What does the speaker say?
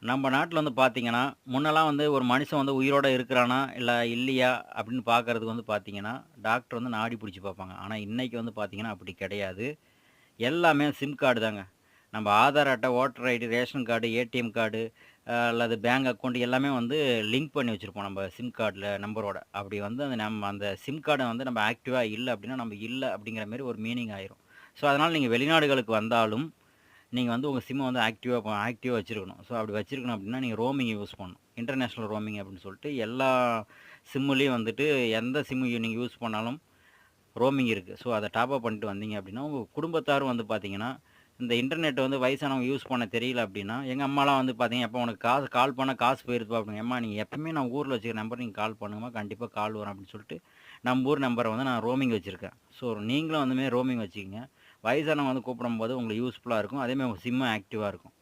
நம்ம நாட்ல வந்து பார்த்தீங்கன்னா, முன்னலாம் வந்து ஒரு மனுஷன் வந்து உயிரோட இருக்கிறானா, இல்ல இல்லையா அப்படின்னு பார்க்கறதுக்கு வந்து பார்த்தீங்கன்னா, டாக்டர் வந்து நாடி புடிச்சு பார்ப்பாங்க. ஆனா இன்னைக்கு வந்து பார்த்தீங்கன்னா, அப்படி கிடையாது. எல்லாமே சிம் கார்டு தாங்க. நம்ம ஆதார் அட்டை, voter ID, ration card, ATM card அல்லது பேங்க் அக்கவுண்ட் எல்லாமே வந்து லிங்க் பண்ணி வச்சிருப்போம் நம்ம சிம் கார்டுல நம்பரோட. அப்படி வந்து அந்த சிம் கார்ட வந்து நம்ம ஆக்டிவா இல்ல அப்படின்னா, நம்ம இல்ல அப்படிங்கிற மாரி ஒரு மீனிங் ஆயிரும். ஸோ, அதனால நீங்க வெளிநாடுகளுக்கு வந்தாலும் நீங்க வந்து உங்க சிம்ம வந்து ஆக்டிவா வச்சிருக்கணும். ஸோ அப்படி வச்சிருக்கணும் அப்படின்னா, நீங்க ரோமிங் யூஸ் பண்ணணும். இன்டர்நேஷனல் ரோமிங் அப்படின்னு சொல்லிட்டு எல்லா சிம்முலயும் வந்துட்டு எந்த சிம் நீங்க யூஸ் பண்ணாலும் ரோமிங் இருக்கு. ஸோ அத டாப் அப் பண்ணிட்டு வந்தீங்க அப்படின்னா, உங்க குடும்பத்தாரும் வந்து பார்த்தீங்கன்னா, இந்த இன்டர்நெட் வந்து வயசானவங்க யூஸ் பண்ண தெரியல அப்படின்னா, எங்க அம்மாலாம் வந்து பார்த்தீங்க, "எப்பா உனக்கு காசு கால் பண்ணா காசு போயிருதுப்பா" அப்படிங்க. "எம்மா நீங்க எப்பவுமே நான் ஊர்ல வச்சுக்கிற நம்பர் நீங்க கால் பண்ணுங்கம்மா, கண்டிப்பா கால் வரும்" அப்படின்னு சொல்லிட்டு, நம்ம ஊர் நம்பர வந்து நான் ரோமிங் வச்சிருக்கேன். ஸோ நீங்களும் அந்த மாரி ரோமிங் வச்சுக்கங்க. வயசானவங்க வந்து கூப்பிடும்போது உங்களுக்கு யூஸ்ஃபுல்லா இருக்கும். அதேமாரி உங்க சிம்மும் ஆக்டிவா இருக்கும்.